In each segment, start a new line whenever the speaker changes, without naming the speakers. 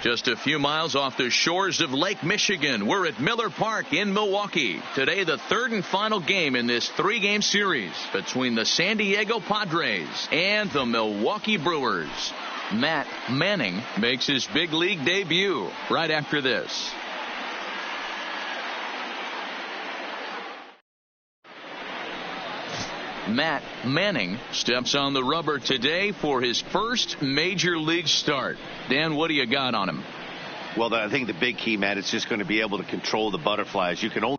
Just a few miles off the shores of Lake Michigan, we're at Miller Park in Milwaukee. Today, the third and final game in this three-game series between the San Diego Padres and the Milwaukee Brewers. Matt Manning makes his big league debut right after this. Matt Manning steps on the rubber today for his first major league start. Dan, what do you got on him?
Well, I think the big key, Matt, is just going to be able to control the butterflies. You can only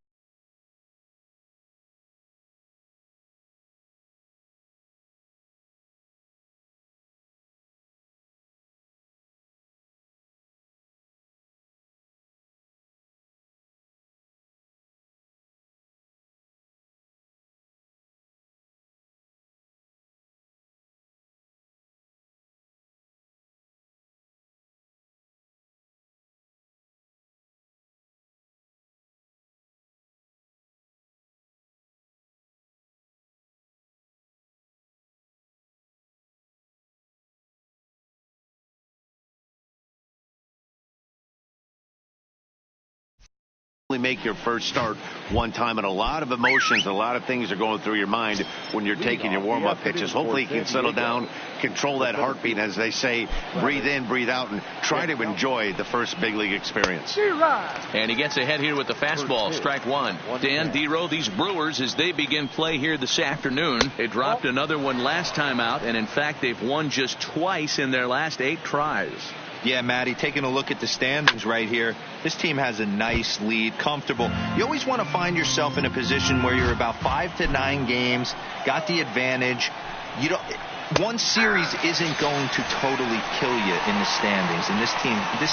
make your first start one time, and a lot of emotions, a lot of things are going through your mind when you're taking your warm-up pitches. Hopefully he can settle down, control that heartbeat, as they say, breathe in, breathe out, and try to enjoy the first big league experience.
And he gets ahead here with the fastball, strike one. Dan, D-Row, these Brewers, as they begin play here this afternoon, they dropped another one last time out, and in fact they've won just twice in their last 8 tries.
Yeah, Matty, taking a look at the standings right here, this team has a nice lead, comfortable. You always want to find yourself in a position where you're about 5 to 9 games, got the advantage. You don't. One series isn't going to totally kill you in the standings, and this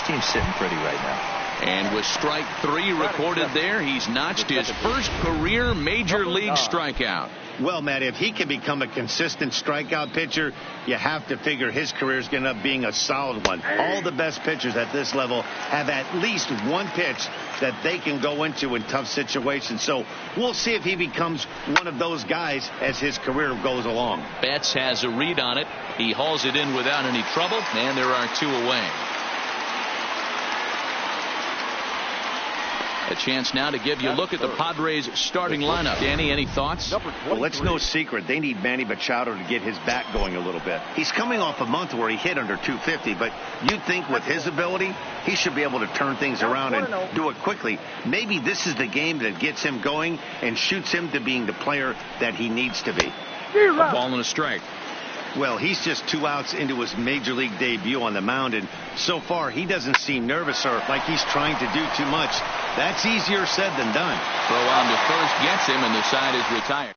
team's sitting pretty right now.
And with strike 3 recorded there, he's notched his first career major league strikeout.
Well, Matt, if he can become a consistent strikeout pitcher, you have to figure his career is going to end up being a solid one. All the best pitchers at this level have at least one pitch that they can go into in tough situations. So we'll see if he becomes one of those guys as his career goes along.
Betts has a read on it. He hauls it in without any trouble, and there are 2 away. A chance now to give you a look at the Padres starting lineup. Danny, any thoughts?
Well, it's no secret. They need Manny Machado to get his bat going a little bit. He's coming off a month where he hit under 250, but you'd think with his ability, he should be able to turn things around and do it quickly. Maybe this is the game that gets him going and shoots him to being the player that he needs to be.
A ball and a strike.
Well, he's just 2 outs into his major league debut on the mound, and so far he doesn't seem nervous or like he's trying to do too much. That's easier said than done.
Throw on to first gets him, and the side is retired.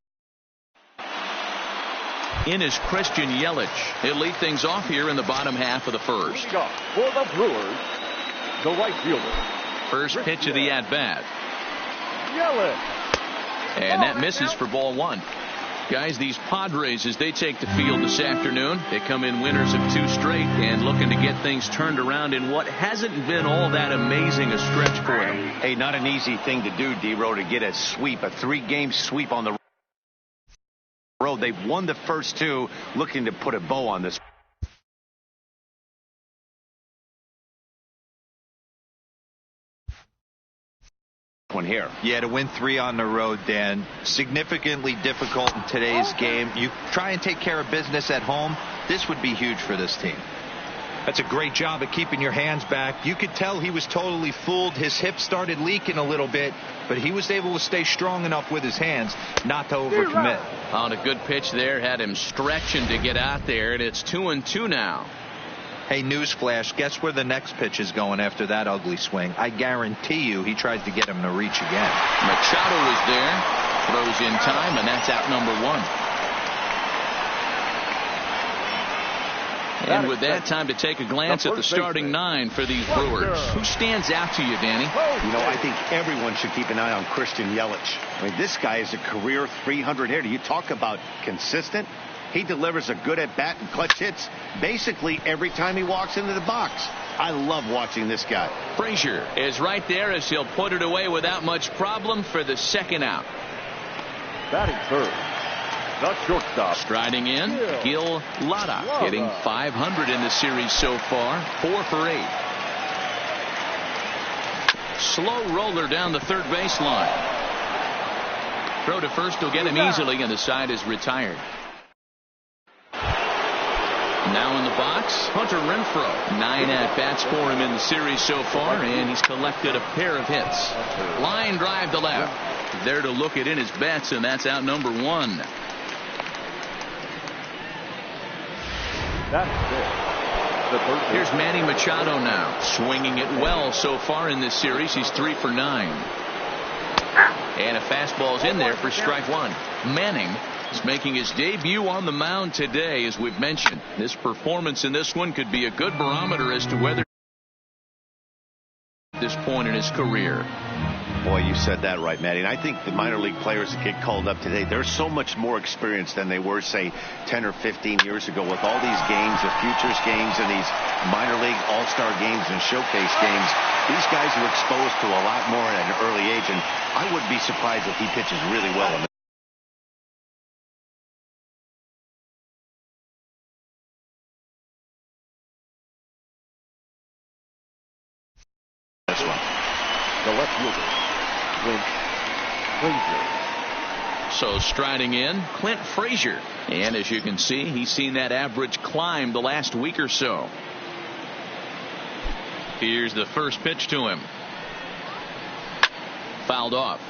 In is Christian Yelich. He'll lead things off here in the bottom half of the first.
For the Brewers, the right fielder.
First pitch of the at-bat.
Yelich.
And that misses for ball 1. Guys, these Padres, as they take the field this afternoon, they come in winners of 2 straight and looking to get things turned around in what hasn't been all that amazing a stretch for them.
Hey, not an easy thing to do, D-Row, to get a sweep, a 3-game sweep on the road. They've won the first 2, looking to put a bow on this one here.
Yeah, to win 3 on the road, Dan, significantly difficult in today's game. You try and take care of business at home. This would be huge for this team. That's a great job at keeping your hands back. You could tell he was totally fooled. His hip started leaking a little bit, but he was able to stay strong enough with his hands not to overcommit.
On a good pitch there, had him stretching to get out there, and it's 2-2 now.
Hey, newsflash, guess where the next pitch is going after that ugly swing? I guarantee you he tries to get him to reach again.
Machado is there, throws in time, and that's out number 1. And with that, time to take a glance at the starting 9 for these Brewers. Who stands out to you, Danny?
You know, I think everyone should keep an eye on Christian Yelich. I mean, this guy is a career 300 hitter. You talk about consistent. He delivers a good at-bat and clutch hits basically every time he walks into the box. I love watching this guy.
Frazier is right there as he'll put it away without much problem for the second out.
Batting third, the shortstop.
Striding in, Gil Lotta, hitting .500 in the series so far, 4 for 8. Slow roller down the third baseline. Throw to first will get him easily, and the side is retired. Now in the box, Hunter Renfroe. 9 at-bats for him in the series so far, and he's collected a pair of hits. Line drive to left. There to look it in his bets, and that's out number 1.
That's it.
Here's Manny Machado now, swinging it well so far in this series. He's 3 for 9. And a fastball's in there for strike 1. Manning is making his debut on the mound today, as we've mentioned. This performance in this one could be a good barometer as to whether at this point in his career.
Boy, you said that right, Matty. And I think the minor league players that get called up today, they're so much more experienced than they were, say, 10 or 15 years ago with all these games, the futures games and these minor league all-star games and showcase games. These guys are exposed to a lot more at an early age, and I wouldn't be surprised if he pitches really well in this one.
The left fielder, Clint Frazier.
So striding in, Clint Frazier. And as you can see, he's seen that average climb the last week or so. Here's the first pitch to him. Fouled off.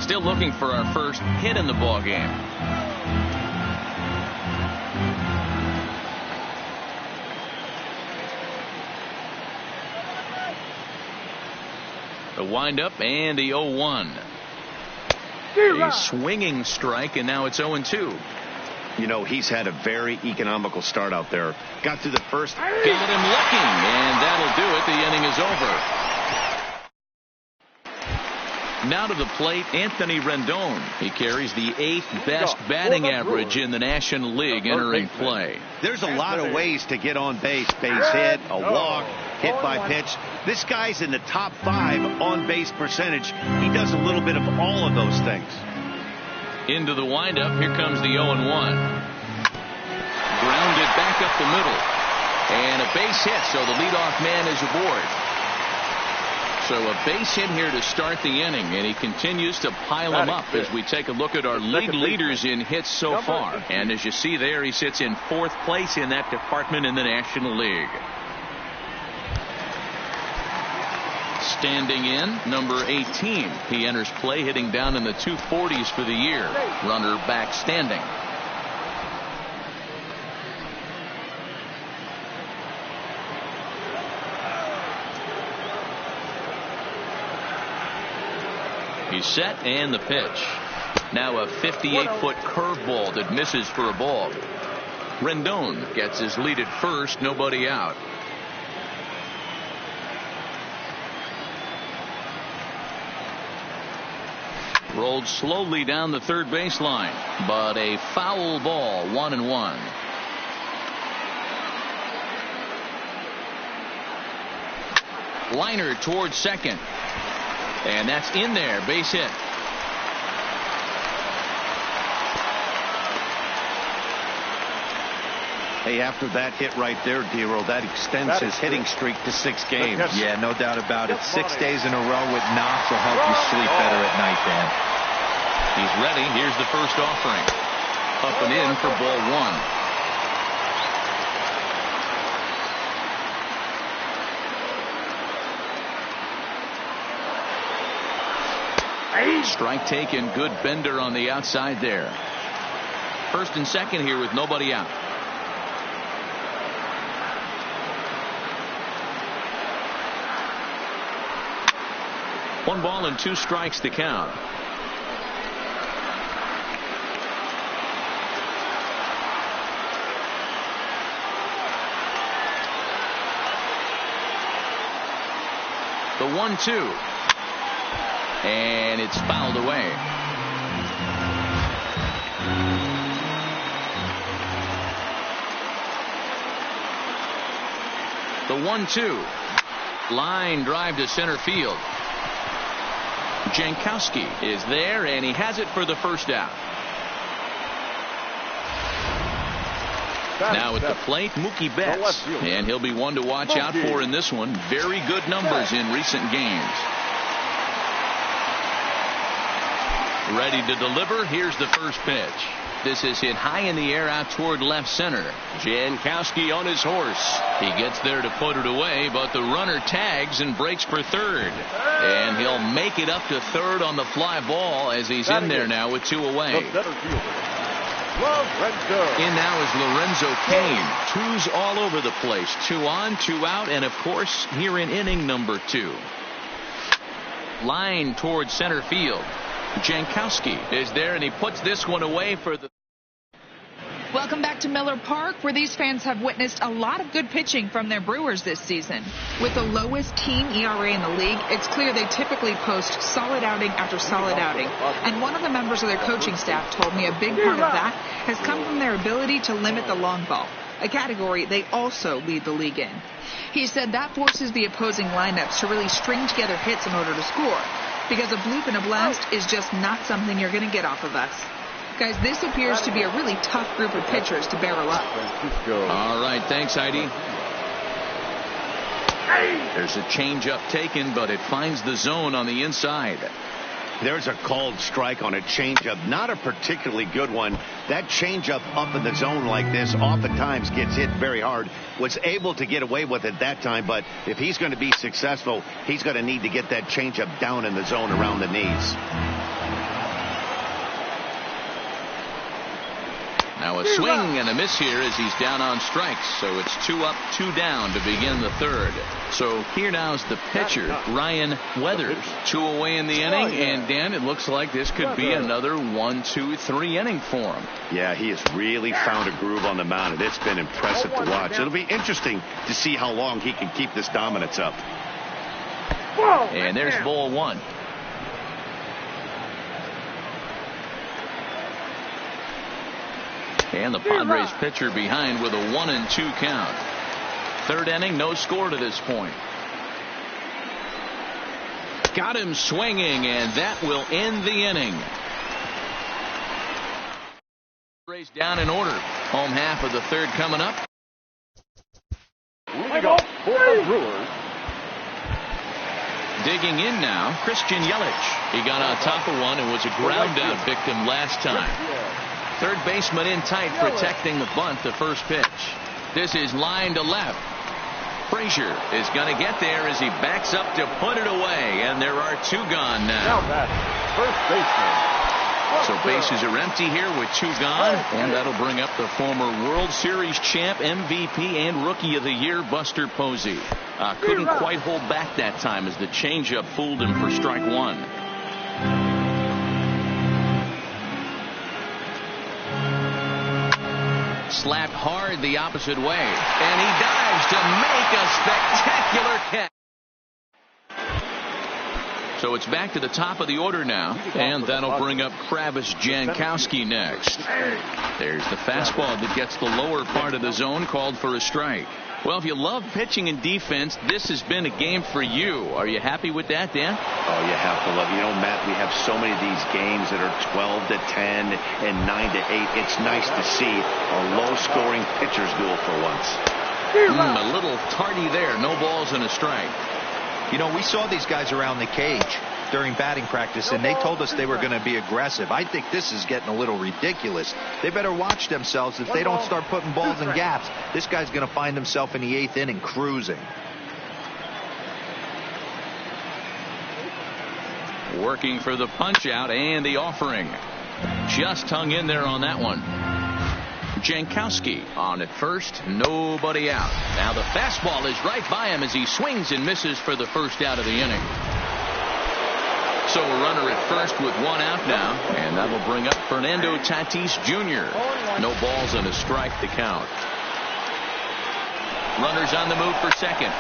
Still looking for our first hit in the ball game. The windup and the 0-1. A swinging strike, and now it's 0-2.
You know, he's had a very economical start out there. Got through the first.
Got him looking, and that'll do it. The inning is over. Now to the plate, Anthony Rendon. He carries the 8th best batting average in the National League entering play.
There's a lot of ways to get on base. Base hit, a walk, hit by pitch. This guy's in the top 5 on base percentage. He does a little bit of all of those things.
Into the windup. Here comes the 0-1. Grounded back up the middle. And a base hit, so the leadoff man is aboard. So a base hit here to start the inning, and he continues to pile them up as we take a look at our league leaders in hits so far. And as you see there, he sits in 4th place in that department in the National League. Standing in, number 18. He enters play hitting down in the 240s for the year. Runner back standing. He's set, and the pitch. Now a 58-foot curveball that misses for a ball. Rendon gets his lead at first, nobody out. Rolled slowly down the third baseline, but a foul ball, 1-1. Liner towards second. And that's in there, base hit.
Hey, after that hit right there, Dero, that extends his hitting streak to 6 games.
Yeah, no doubt about it. 6 days in a row with knocks will help you sleep better at night, Dan.
He's ready. Here's the first offering. Up and in for ball 1. Strike taken. Good bender on the outside there. First and second here with nobody out. One ball and 2 strikes to count. The 1-2. And it's fouled away. The 1-2. Line drive to center field. Jankowski is there, and he has it for the first out. Now at the plate, Mookie Betts. And he'll be one to watch out for in this one. Very good numbers in recent games. Ready to deliver. Here's the first pitch. This is hit high in the air out toward left center. Jankowski on his horse. He gets there to put it away, but the runner tags and breaks for third. And he'll make it up to third on the fly ball as he's in there now with 2 away. In now is Lorenzo Cain. 2's all over the place. 2 on, 2 out, and of course here in inning number 2. Line towards center field. Jankowski is there, and he puts this one away for the.
Welcome back to Miller Park, where these fans have witnessed a lot of good pitching from their Brewers this season. With the lowest team ERA in the league, it's clear they typically post solid outing after solid outing. And one of the members of their coaching staff told me a big part of that has come from their ability to limit the long ball, a category they also lead the league in. He said that forces the opposing lineups to really string together hits in order to score, because a bloop and a blast is just not something you're going to get off of us. Guys, this appears to be a really tough group of pitchers to barrel up.
All right, thanks, Heidi. There's a changeup taken, but it finds the zone on the inside.
There's a called strike on a changeup, not a particularly good one. That changeup up in the zone like this oftentimes gets hit very hard. Was able to get away with it that time, but if he's going to be successful, he's going to need to get that changeup down in the zone around the knees.
Now a swing and a miss here as he's down on strikes. So it's 2 up, 2 down to begin the third. So here now is the pitcher, Ryan Weathers. 2 away in the inning, and Dan, it looks like this could be another 1, 2, 3 inning for him.
Yeah, he has really found a groove on the mound, and it's been impressive to watch. It'll be interesting to see how long he can keep this dominance up.
And there's ball 1. And the Padres pitcher behind with a 1-2 count. Third inning, no score to this point. Got him swinging, and that will end the inning. Padres down in order. Home half of the third coming up.
Brewers.
Digging in now, Christian Yelich. He got on top of one and was a ground out victim last time. Third baseman in tight, protecting the bunt, the first pitch. This is line to left. Frazier is going to get there as he backs up to put it away, and there are 2 gone now.
First baseman.
So bases are empty here with 2 gone, and that'll bring up the former World Series champ, MVP, and Rookie of the Year, Buster Posey. Couldn't quite hold back that time as the changeup fooled him for strike 1. Slapped hard the opposite way, and he dives to make a spectacular catch. So it's back to the top of the order now, and that'll bring up Travis Jankowski next. There's the fastball that gets the lower part of the zone, called for a strike. Well, if you love pitching and defense, this has been a game for you. Are you happy with that, Dan?
Oh, you have to love. You know, Matt, we have so many of these games that are 12 to 10 and 9 to 8. It's nice to see a low-scoring pitcher's duel for once.
A little tardy there. No balls and a strike.
You know, we saw these guys around the cage during batting practice, and they told us they were going to be aggressive. I think this is getting a little ridiculous. They better watch themselves. If they don't start putting balls in gaps, this guy's going to find himself in the 8th inning cruising.
Working for the punch out and the offering. Just hung in there on that one. Jankowski on at first, nobody out. Now the fastball is right by him as he swings and misses for the first out of the inning. So a runner at first with 1 out now, and that'll bring up Fernando Tatis Jr. No balls and a strike to count. Runners on the move for second.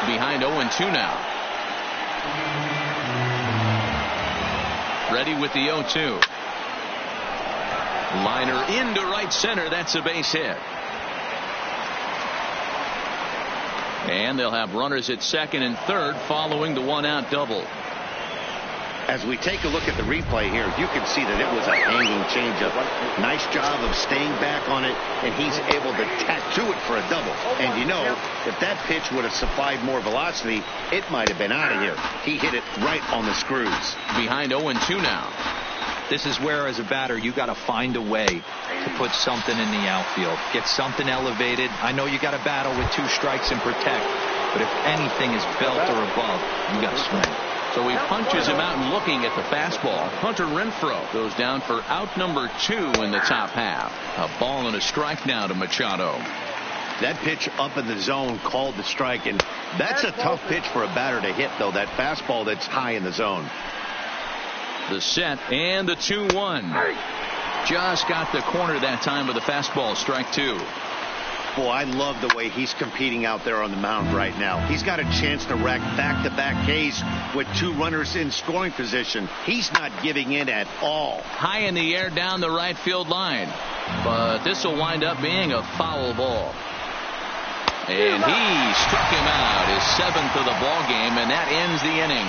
Behind 0-2 now. Ready with the 0-2. Liner into right center. That's a base hit. And they'll have runners at second and third following the 1-out double.
As we take a look at the replay here, you can see that it was a hanging changeup. Nice job of staying back on it, and he's able to tattoo it for a double. And you know, if that pitch would have supplied more velocity, it might have been out of here. He hit it right on the screws.
Behind 0-2 now.
This is where, as a batter, you got to find a way to put something in the outfield. Get something elevated. I know you got to battle with 2 strikes and protect, but if anything is belt or above, you got to swing.
So he punches him out and looking at the fastball. Hunter Renfroe goes down for out number 2 in the top half. A ball and a strike now to Machado.
That pitch up in the zone called the strike, and that's a tough pitch for a batter to hit, though, that fastball that's high in the zone.
The set and the 2-1. Just got the corner that time with the fastball. Strike 2.
Boy, I love the way he's competing out there on the mound right now. He's got a chance to rack back-to-back Ks with 2 runners in scoring position. He's not giving in at all.
High in the air down the right field line. But this will wind up being a foul ball. And he struck him out, his 7th of the ball game, and that ends the inning.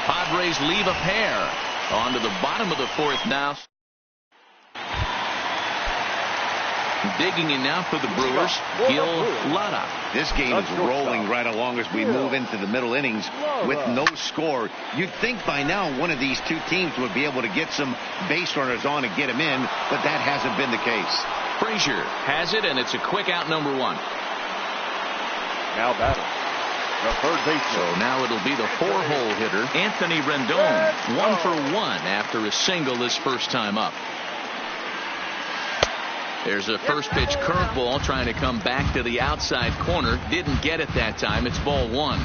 Padres leave a pair. On to the bottom of the 4th now. Digging in now for the Brewers, Gil Lara.
This game is rolling right along as we move into the middle innings with no score. You'd think by now one of these 2 teams would be able to get some base runners on and get them in, but that hasn't been the case.
Frazier has it, and it's a quick out, number 1.
Now batting, the third baseman.
So now it'll be the 4-hole hitter, Anthony Rendon, 1 for 1 after a single his first time up. There's a first pitch curveball trying to come back to the outside corner. Didn't get it that time. It's ball 1.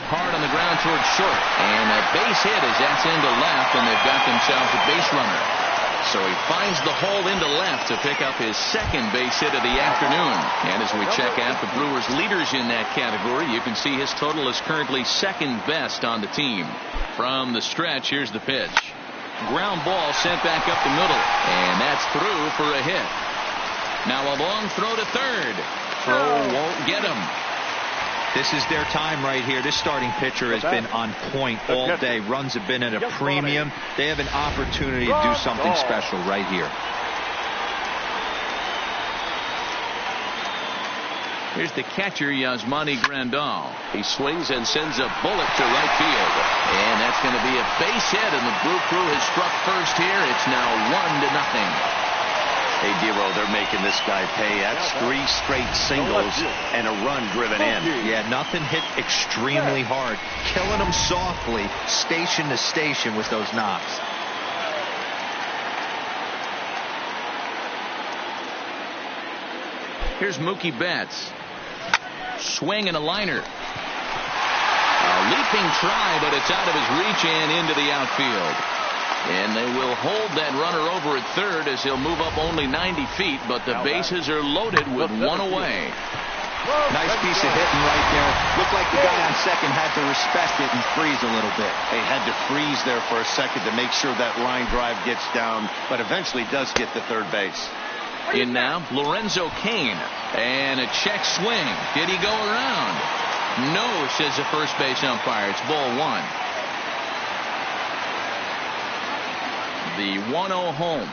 Hard on the ground towards short. And a base hit as that's into left, and they've got themselves a base runner. So he finds the hole into left to pick up his 2nd base hit of the afternoon. And as we check out the Brewers' leaders in that category, you can see his total is currently 2nd best on the team. From the stretch, here's the pitch. Ground ball sent back up the middle, and that's through for a hit. Now a long throw to 3rd. Throw won't get him.
This is their time right here. This starting pitcher has been on point all day. Runs have been at a premium. They have an opportunity to do something special right here.
Here's the catcher, Yasmani Grandal. He swings and sends a bullet to right field. And that's going to be a base hit, and the Brew Crew has struck first here. It's now 1-0.
Hey, Dero, they're making this guy pay. That's 3 straight singles and a run driven in.
Yeah, nothing hit extremely hard. Killing them softly, station to station with those knocks.
Here's Mookie Betts. Swing and a liner. A leaping try, but it's out of his reach and into the outfield. And they will hold that runner over at 3rd as he'll move up only 90 feet, but the bases are loaded with 1 away.
Nice piece of hitting right there. Looked like the guy on 2nd had to respect it and freeze a little bit.
They had to freeze there for a second to make sure that line drive gets down, but eventually does get to 3rd base.
In now, Lorenzo Cain. And a check swing. Did he go around? No, says the first base umpire. It's ball 1. The 1-0 home.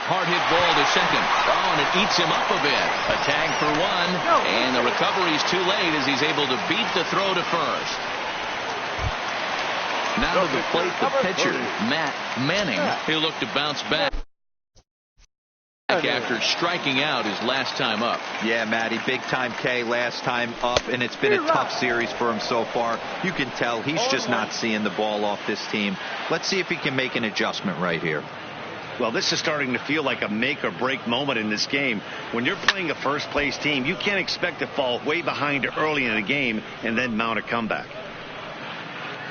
Hard hit ball to 2nd. Oh, and it eats him up a bit. A tag for 1. And the recovery's too late as he's able to beat the throw to 1st. Now to the plate, the pitcher, Matt Manning. He'll look to bounce back after striking out his last time up.
Yeah, Matty, big time K last time up, and it's been a tough series for him so far. You can tell he's just not seeing the ball off this team. Let's see if he can make an adjustment right here.
Well, this is starting to feel like a make or break moment in this game. When you're playing a first place team, you can't expect to fall way behind early in the game and then mount a comeback.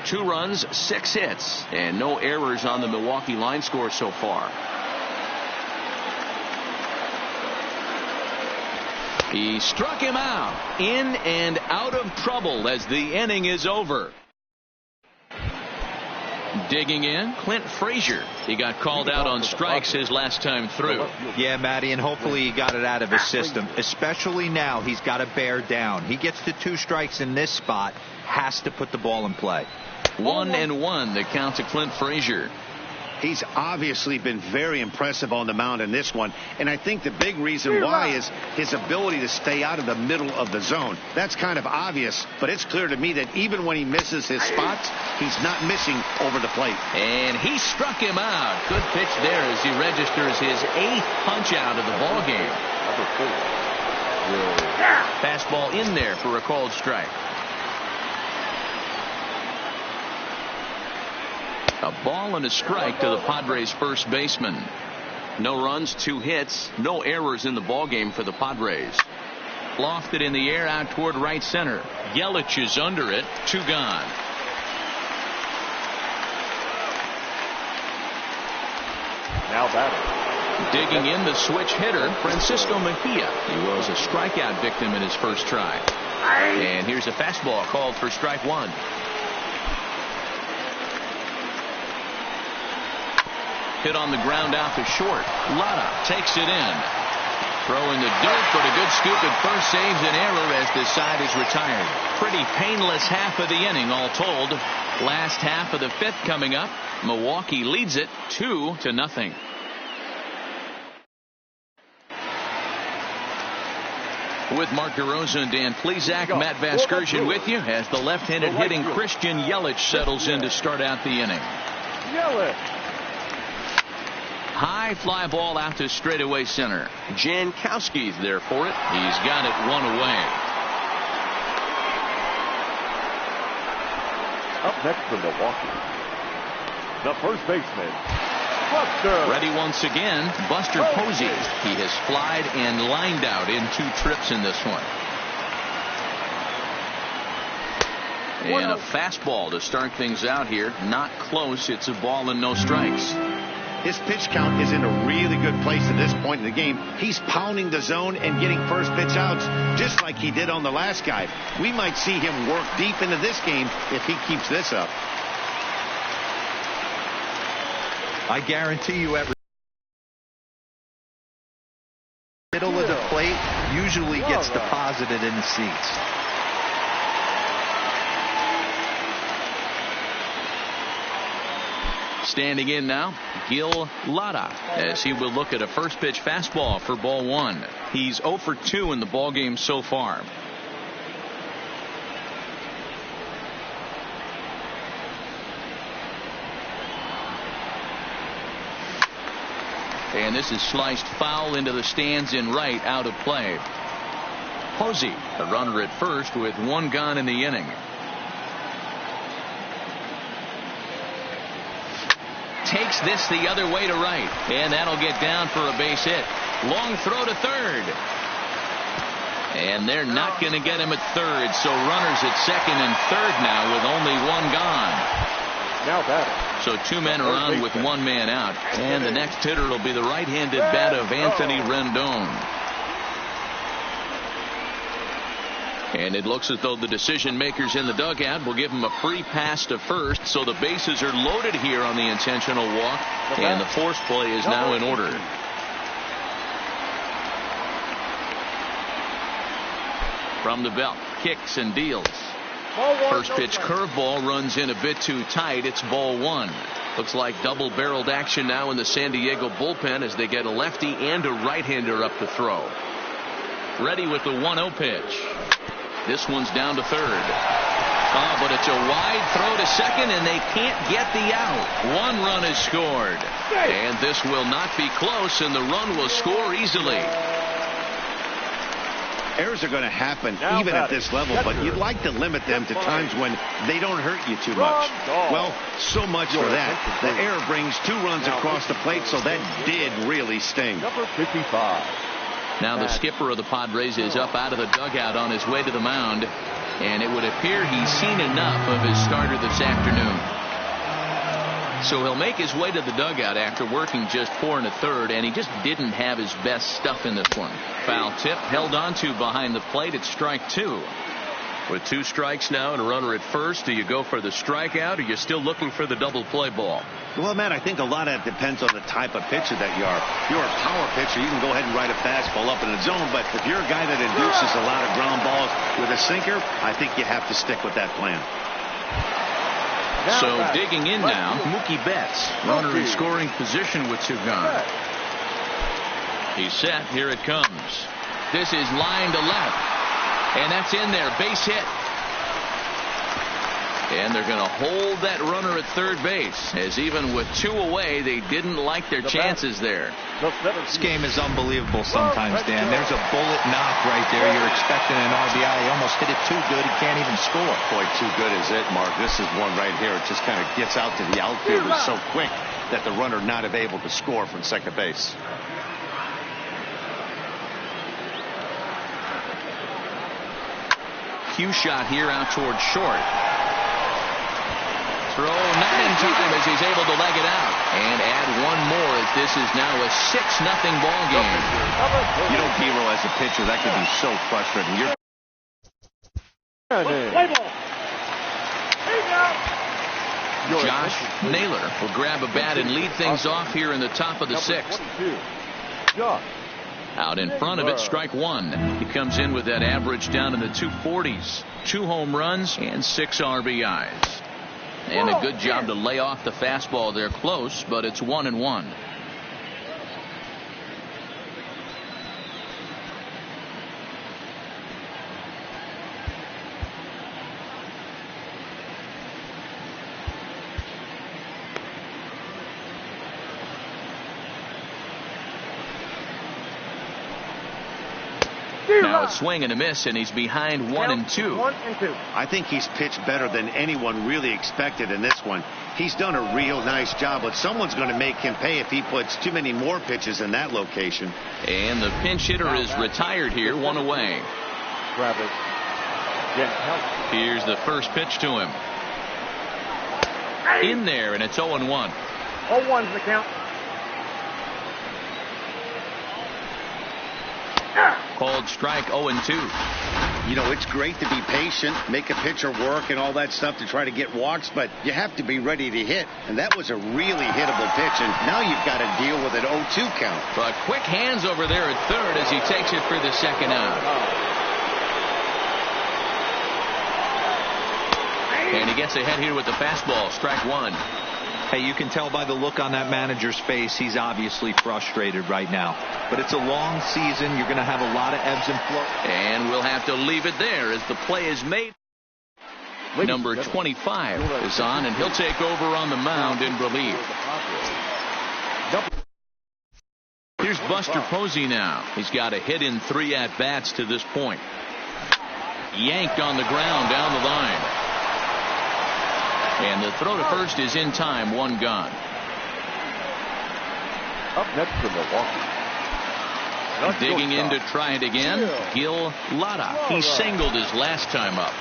2 runs, 6 hits, and no errors on the Milwaukee line score so far. He struck him out, in and out of trouble as the inning is over. Digging in, Clint Frazier. He got called out on strikes his last time through.
Yeah, Matty, and hopefully he got it out of his system. Especially now, he's got to bear down. He gets to 2 strikes in this spot, has to put the ball in play.
1-1 the count to Clint Frazier.
He's obviously been very impressive on the mound in this one, and I think the big reason why is his ability to stay out of the middle of the zone. That's kind of obvious, but it's clear to me that even when he misses his spots, he's not missing over the plate.
And he struck him out. Good pitch there as he registers his 8th punch out of the ball game. Fastball in there for a called strike. A ball and a strike to the Padres' first baseman. No runs, 2 hits, no errors in the ballgame for the Padres. Lofted in the air out toward right center. Yelich is under it. 2 gone.
Now batting.
Digging in the switch hitter, Francisco Mejia. He was a strikeout victim in his first try. And here's a fastball called for strike 1. Hit on the ground out to short. Lotta takes it in. Throw in the dirt, but a good scoop at first saves an error as this side is retired. Pretty painless half of the inning all told. Last half of the 5th coming up. Milwaukee leads it 2-0. With Mark DeRosa and Dan Plesac, Matt Vasgersian with you as the left-handed hitting Christian Yelich settles in to start out the inning.
Yelich.
High fly ball out to straightaway center. Jankowski's there for it. He's got it 1 away.
Up next for Milwaukee, the first baseman, Buster.
Ready once again, Buster Posey. He has flied and lined out in 2 trips in this one. And a fastball to start things out here. Not close. It's a ball and no strikes.
His pitch count is in a really good place at this point in the game. He's pounding the zone and getting first pitch outs just like he did on the last guy. We might see him work deep into this game if he keeps this up.
I guarantee you every middle of the plate usually gets deposited in the seats.
Standing in now, Gil Lotta, as he will look at a first pitch fastball for ball 1. He's 0 for 2 in the ballgame so far. And this is sliced foul into the stands in right, out of play. Posey, a runner at first with 1 gone in the inning. Takes this the other way to right, and that'll get down for a base hit. Long throw to third, and they're not going to get him at third, so runners at second and third now with only 1 gone.
Now batting.
So 2 men are on with 1 man out, and the next hitter will be the right-handed bat of Anthony Rendon. And it looks as though the decision makers in the dugout will give him a free pass to first, so the bases are loaded here on the intentional walk, and the force play is now in order. From the belt, kicks and deals. First pitch curveball runs in a bit too tight. It's ball 1. Looks like double-barreled action now in the San Diego bullpen as they get a lefty and a right-hander up to throw. Ready with the 1-0 pitch. This one's down to third. Oh, but it's a wide throw to second, and they can't get the out. 1 run is scored. And this will not be close, and the run will score easily.
Errors are going to happen even at this level, but you'd like to limit them to times when they don't hurt you too much. Well, so much for that. The error brings 2 runs across the plate, so that did really sting.
Number 55.
Now the skipper of the Padres is up out of the dugout on his way to the mound, and it would appear he's seen enough of his starter this afternoon. So he'll make his way to the dugout after working just 4 1/3, and he just didn't have his best stuff in this one. Foul tip held onto behind the plate. It's strike 2. With 2 strikes now and a runner at first, do you go for the strikeout or are you still looking for the double play ball?
Well, Matt, I think a lot of it depends on the type of pitcher that you are. If you're a power pitcher, you can go ahead and ride a fastball up in the zone. But if you're a guy that induces a lot of ground balls with a sinker, I think you have to stick with that plan.
So digging in now, Mookie Betts, runner in scoring position with 2 gone. He's set. Here it comes. This is line to left. And that's in there. Base hit. And they're going to hold that runner at third base, as even with 2 away, they didn't like their chances there.
This game is unbelievable sometimes, Dan. There's a bullet knock right there. You're expecting an RBI. He almost hit it too good. He can't even score.
Boy, too good is it, Mark. This is one right here. It just kind of gets out to the outfielder so quick that the runner not able to score from second base.
Cue shot here out towards short. Throw not in time as he's able to leg it out. And add 1 more as this is now a 6-0 ball game.
You know, Hero, as a pitcher, that can be so frustrating.
Josh Naylor will grab a bat and lead things off here in the top of the 6th. Out in front of it, strike 1. He comes in with that average down in the 240s. 2 home runs and 6 RBIs. And a good job to lay off the fastball there close, but it's 1-1. Now a swing and a miss, and he's behind 1-2.
I think he's pitched better than anyone really expected in this one. He's done a real nice job, but someone's going to make him pay if he puts too many more pitches in that location.
And the pinch hitter is retired here, 1 away. Here's the first pitch to him. In there, and it's 0-1.
0-1's the count.
Called strike 0-2.
You know, it's great to be patient, make a pitcher work and all that stuff to try to get walks, but you have to be ready to hit. And that was a really hittable pitch, and now you've got to deal with an 0-2 count.
But quick hands over there at third as he takes it for the second out. And he gets ahead here with the fastball, strike 1.
Hey, you can tell by the look on that manager's face, he's obviously frustrated right now. But it's a long season. You're going to have a lot of ebbs and flows.
And we'll have to leave it there as the play is made. Number 25 is on, and he'll take over on the mound in relief. Here's Buster Posey now. He's got a hit in 3 at-bats to this point. Yanked on the ground down the line. And the throw to first is in time, 1 gone.
Up next to Milwaukee.
Digging in to try it again, Gil Lotta. He singled his last time up.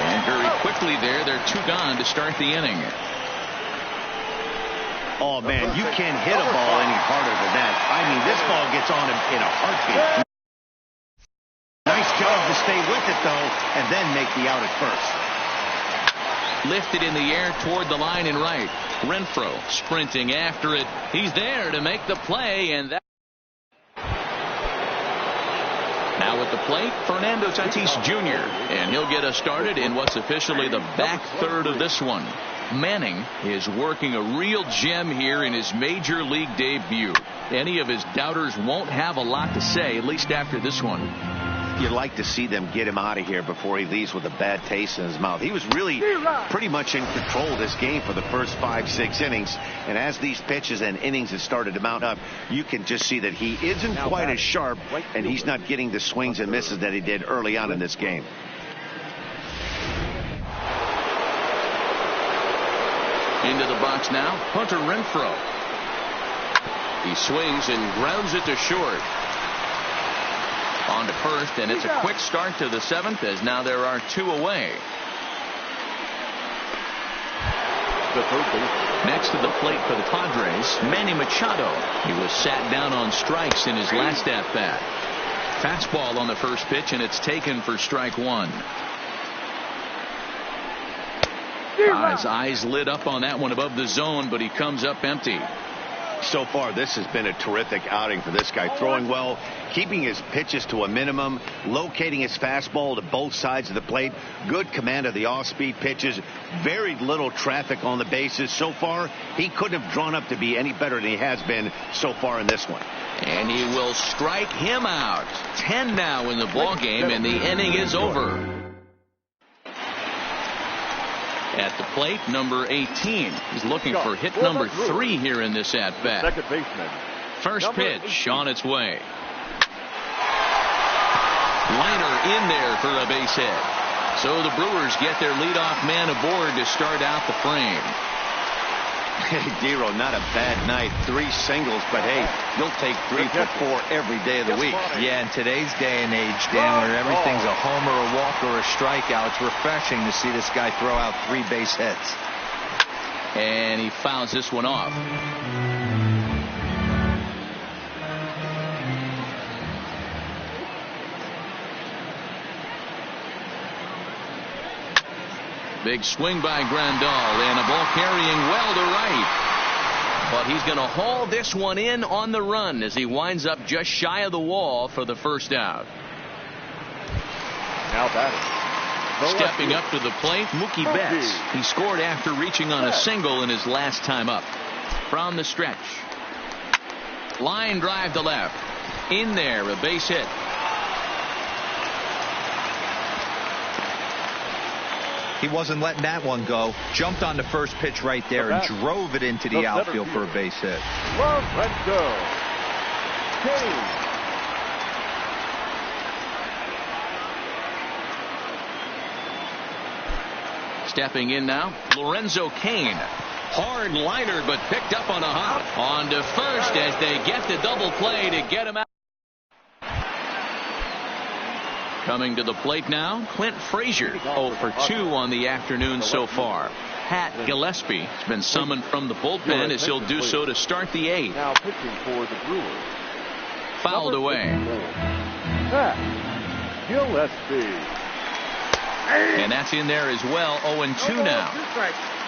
And very quickly they're 2 gone to start the inning.
Oh, man, you can't hit a ball any harder than that. I mean, this ball gets on him in a heartbeat. Nice job to stay with it, though, and then make the out at first.
Lifted in the air toward the line and right. Renfroe sprinting after it. He's there to make the play, and that. Now at the plate, Fernando Tatis Jr., and he'll get us started in what's officially the back third of this one. Manning is working a real gem here in his major league debut. Any of his doubters won't have a lot to say, at least after this one.
You'd like to see them get him out of here before he leaves with a bad taste in his mouth. He was really pretty much in control of this game for the first 5-6 innings. And as these pitches and innings have started to mount up, you can just see that he isn't quite as sharp, and he's not getting the swings and misses that he did early on in this game.
Into the box now, Hunter Renfroe. He swings and grounds it to short. On to first, and it's a quick start to the 7th as now there are 2 away.
the third baseman.
Next to the plate for the Padres, Manny Machado. He was sat down on strikes in his last at-bat. Fastball on the first pitch, and it's taken for strike one. His eyes lit up on that one above the zone, but he comes up empty.
So far, this has been a terrific outing for this guy. Throwing well, keeping his pitches to a minimum, locating his fastball to both sides of the plate, good command of the off-speed pitches, very little traffic on the bases. So far, he couldn't have drawn up to be any better than he has been so far in this one.
And he will strike him out. 10 now in the ball game, and the inning is over. At the plate, number 18. He's looking for hit number 3 here in this at-bat.
Second baseman.
First pitch on its way. Liner in there for a base hit. So the Brewers get their leadoff man aboard to start out the frame.
Hey, Dero, not a bad night. 3 singles, but hey, you'll take 3 for 4 every day of the week.
Yeah, in today's day and age, Dan, where everything's a homer, a walk, or a strikeout, it's refreshing to see this guy throw out 3 base hits.
And he fouls this one off. Big swing by Grandal, and a ball carrying well to right. But he's going to haul this one in on the run as he winds up just shy of the wall for the first out.
Now batting.
Stepping up to the plate, Mookie Betts. He scored after reaching on a single in his last time up. From the stretch. Line drive to left. In there, a base hit.
He wasn't letting that one go. Jumped on the first pitch right there and drove it into the outfield for a base hit.
Lorenzo Cain.
Stepping in now, Lorenzo Cain. Hard liner, but picked up on a hop. On to first as they get the double play to get him out. Coming to the plate now, Clint Frazier, 0 for 2 on the afternoon so far. Pat Gillespie has been summoned from the bullpen as he'll do so to start the 8th.
Now pitching for the Brewers.
Fouled away.
Pat Gillespie.
And that's in there as well. 0-2 now.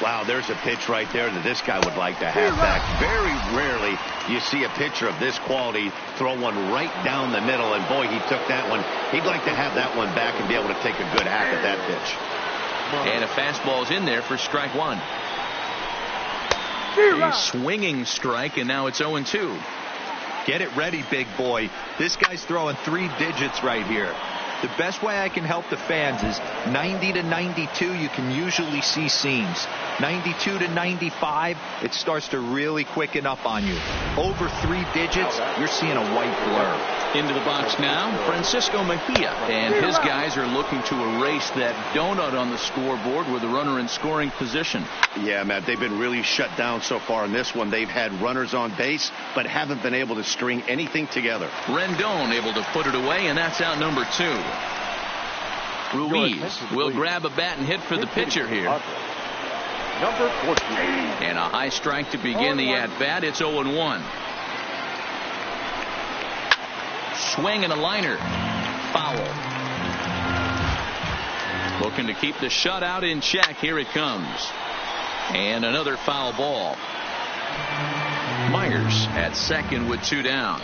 Wow, there's a pitch right there that this guy would like to have back. Very rarely you see a pitcher of this quality throw one right down the middle, and boy, he took that one. He'd like to have that one back and be able to take a good hack at that pitch.
And a fastball's in there for strike one. A swinging strike, and now it's 0-2.
Get it ready, big boy. This guy's throwing 3 digits right here. The best way I can help the fans is 90 to 92, you can usually see seams. 92 to 95, it starts to really quicken up on you. Over 3 digits, you're seeing a white blur.
Into the box now, Francisco Mejia. And his guys are looking to erase that donut on the scoreboard with a runner in scoring position.
Yeah, Matt, they've been really shut down so far in this one. They've had runners on base, but haven't been able to string anything together.
Rendon able to put it away, and that's out number 2. Ruiz will grab a bat and hit for the pitcher here.
Number 14.
And a high strike to begin the at-bat. It's 0-1. Swing and a liner. Foul. Looking to keep the shutout in check. Here it comes. And another foul ball. Myers at second with 2 down.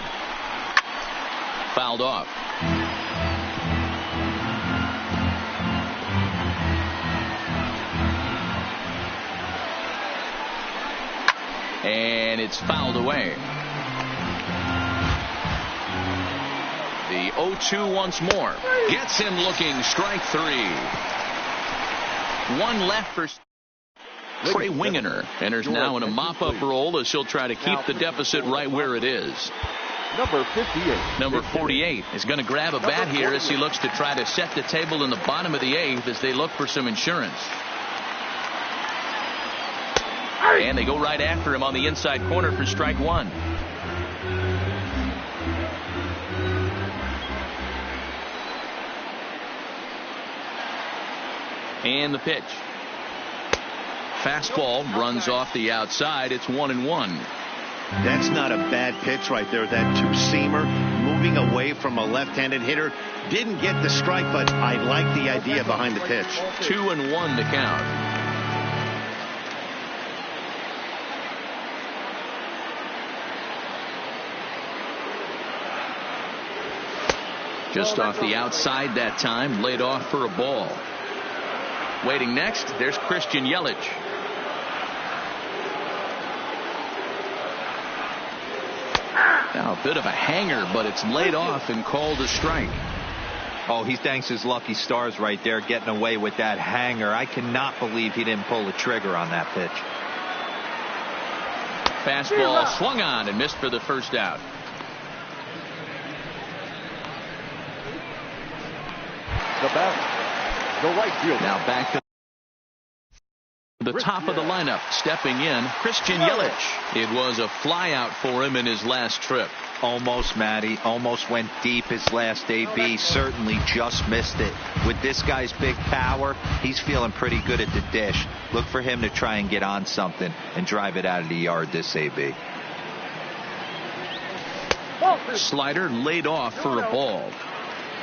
Fouled off. And it's fouled away. The 0-2 once more. Gets him looking. Strike 3. 1 left for Trey Wingener. Enters now in a mop-up role as he'll try to keep the deficit right where it is.
Number 58.
Number 48 is going to grab a bat here as he looks to try to set the table in the bottom of the 8th as they look for some insurance. And they go right after him on the inside corner for strike 1. And the pitch. fastball runs off the outside. It's 1-1.
That's not a bad pitch right there. That two-seamer moving away from a left-handed hitter. Didn't get the strike, but I like the idea behind the pitch.
2-1 to count. Just off the outside that time, laid off for a ball. Waiting next, there's Christian Yelich. Now a bit of a hanger, but it's laid off and called a strike.
Oh, he thanks his lucky stars right there, getting away with that hanger. I cannot believe he didn't pull the trigger on that pitch.
Fastball swung on and missed for the first out.
The batter, the right fielder.
Now back to the top of the lineup, stepping in, Christian Yelich. It was a flyout for him in his last trip.
Almost, Matty. Almost went deep his last AB. Certainly just missed it. With this guy's big power, he's feeling pretty good at the dish. Look for him to try and get on something and drive it out of the yard this AB.
Slider laid off for a ball.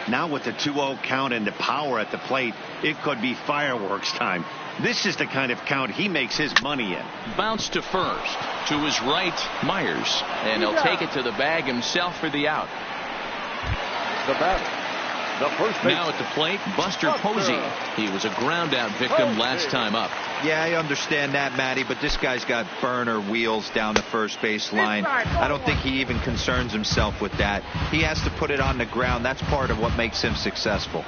Now with the 2-0 count and the power at the plate, it could be fireworks time. This is the kind of count he makes his money in.
Bounce to first. To his right, Myers. And he'll take it to the bag himself for the out.
The batter, the first baseman.
Now at the plate, Buster Posey. He was a ground out victim last time up.
Yeah, I understand that, Matty, but this guy's got burner wheels down the first base line. I don't think he even concerns himself with that. He has to put it on the ground. That's part of what makes him successful.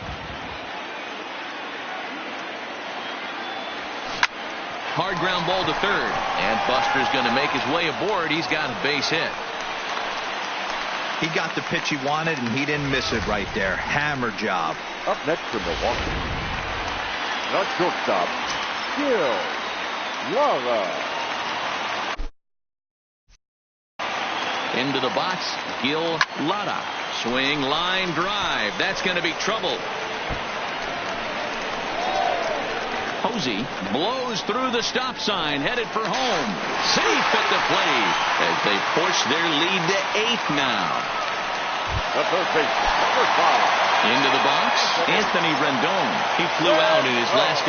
Hard ground ball to third. And Buster's going to make his way aboard. He's got a base hit.
He got the pitch he wanted, and he didn't miss it right there. Hammer job.
Up next for Milwaukee, the shortstop, Gil Lara.
Into the box, Gil Lara. Swing, line drive. That's going to be trouble. Posey blows through the stop sign, headed for home. Safe at the plate as they push their lead to 8 now.
The first baseman, number 5.
Into the box, Anthony Rendon. He flew out in his last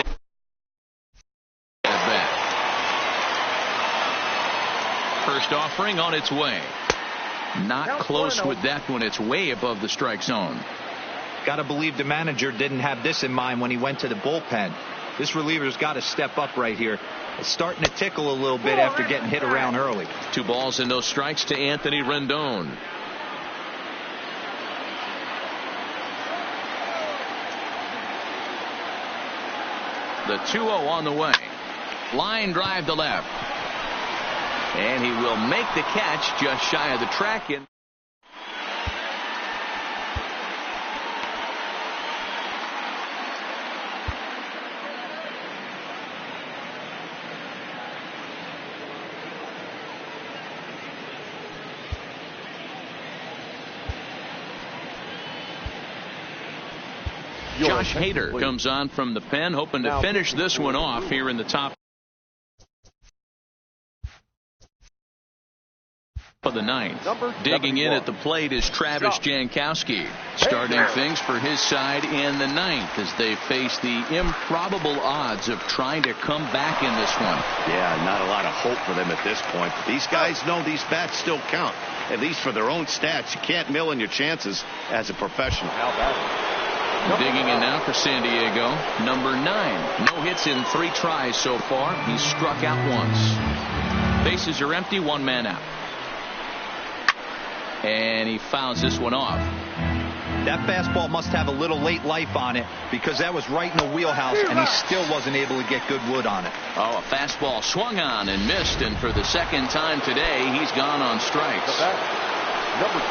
at bat. First offering on its way. Not close with that one. It's way above the strike zone.
Got to believe the manager didn't have this in mind when he went to the bullpen. This reliever's got to step up right here. It's starting to tickle a little bit after getting hit around early.
2 balls and no strikes to Anthony Rendon. The 2-0 on the way. Line drive to left. And he will make the catch just shy of the track. Josh Hader comes on from the pen, hoping to finish this one off here in the top of the 9th. Digging in at the plate is Travis Jankowski, starting things for his side in the 9th as they face the improbable odds of trying to come back in this one.
Yeah, not a lot of hope for them at this point. But these guys know these bats still count, at least for their own stats. You can't mill in your chances as a professional.
Digging in now for San Diego, number 9. No hits in 3 tries so far. He's struck out once. Bases are empty, 1 man out. And he fouls this one off.
That fastball must have a little late life on it because that was right in the wheelhouse, and he still wasn't able to get good wood on it.
Oh, a fastball swung on and missed, and for the second time today, he's gone on strikes.
Number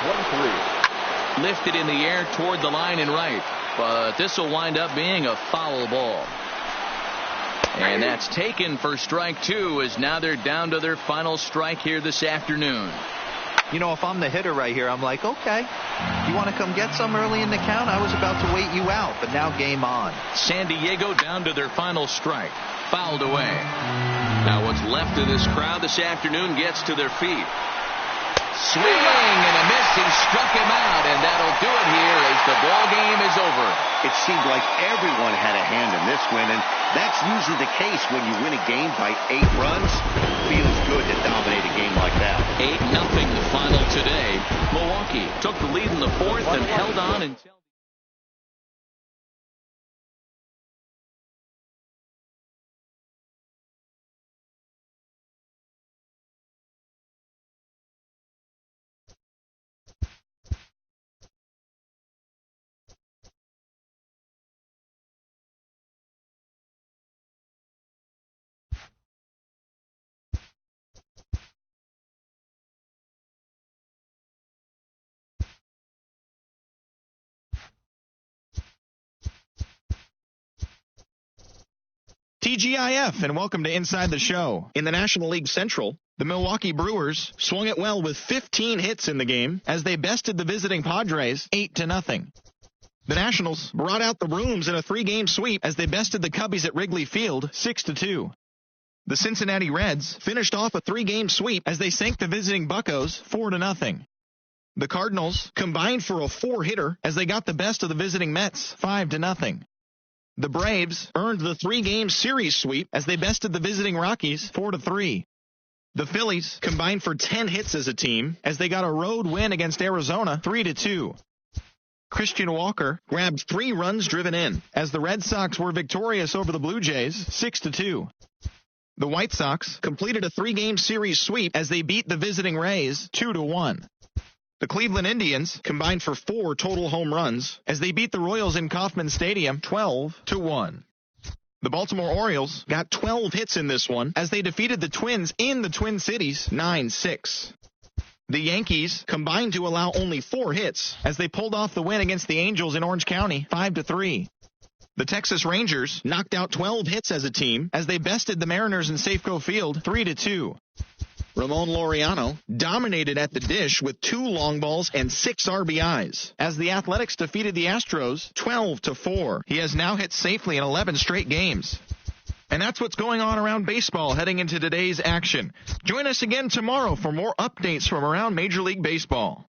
23.
Lifted in the air toward the line and right. But this will wind up being a foul ball. And that's taken for strike 2 as now they're down to their final strike here this afternoon.
You know, if I'm the hitter right here, I'm like, okay, you want to come get some early in the count? I was about to wait you out, but now game on.
San Diego down to their final strike. Fouled away. Now what's left of this crowd this afternoon gets to their feet. Swing and a miss. He struck him out, and that'll do it here as the ball game is over.
It seemed like everyone had a hand in this win, and that's usually the case when you win a game by 8 runs. Feels good to dominate a game like that.
8-0 the final today. Milwaukee took the lead in the 4th and held on until...
TGIF, and welcome to Inside the Show. In the National League Central, the Milwaukee Brewers swung it well with 15 hits in the game as they bested the visiting Padres 8-0. The Nationals brought out the rooms in a 3-game sweep as they bested the Cubbies at Wrigley Field 6-2. The Cincinnati Reds finished off a 3-game sweep as they sank the visiting Buccos 4-0. The Cardinals combined for a 4-hitter as they got the best of the visiting Mets 5-0. The Braves earned the 3-game series sweep as they bested the visiting Rockies 4-3. The Phillies combined for 10 hits as a team as they got a road win against Arizona 3-2. Christian Walker grabbed 3 runs driven in as the Red Sox were victorious over the Blue Jays 6-2. The White Sox completed a 3-game series sweep as they beat the visiting Rays 2-1. The Cleveland Indians combined for 4 total home runs as they beat the Royals in Kauffman Stadium 12-1. The Baltimore Orioles got 12 hits in this one as they defeated the Twins in the Twin Cities 9-6. The Yankees combined to allow only 4 hits as they pulled off the win against the Angels in Orange County 5-3. The Texas Rangers knocked out 12 hits as a team as they bested the Mariners in Safeco Field 3-2. Ramon Laureano dominated at the dish with 2 long balls and 6 RBIs as the Athletics defeated the Astros 12-4. He has now hit safely in 11 straight games. And that's what's going on around baseball heading into today's action. Join us again tomorrow for more updates from around Major League Baseball.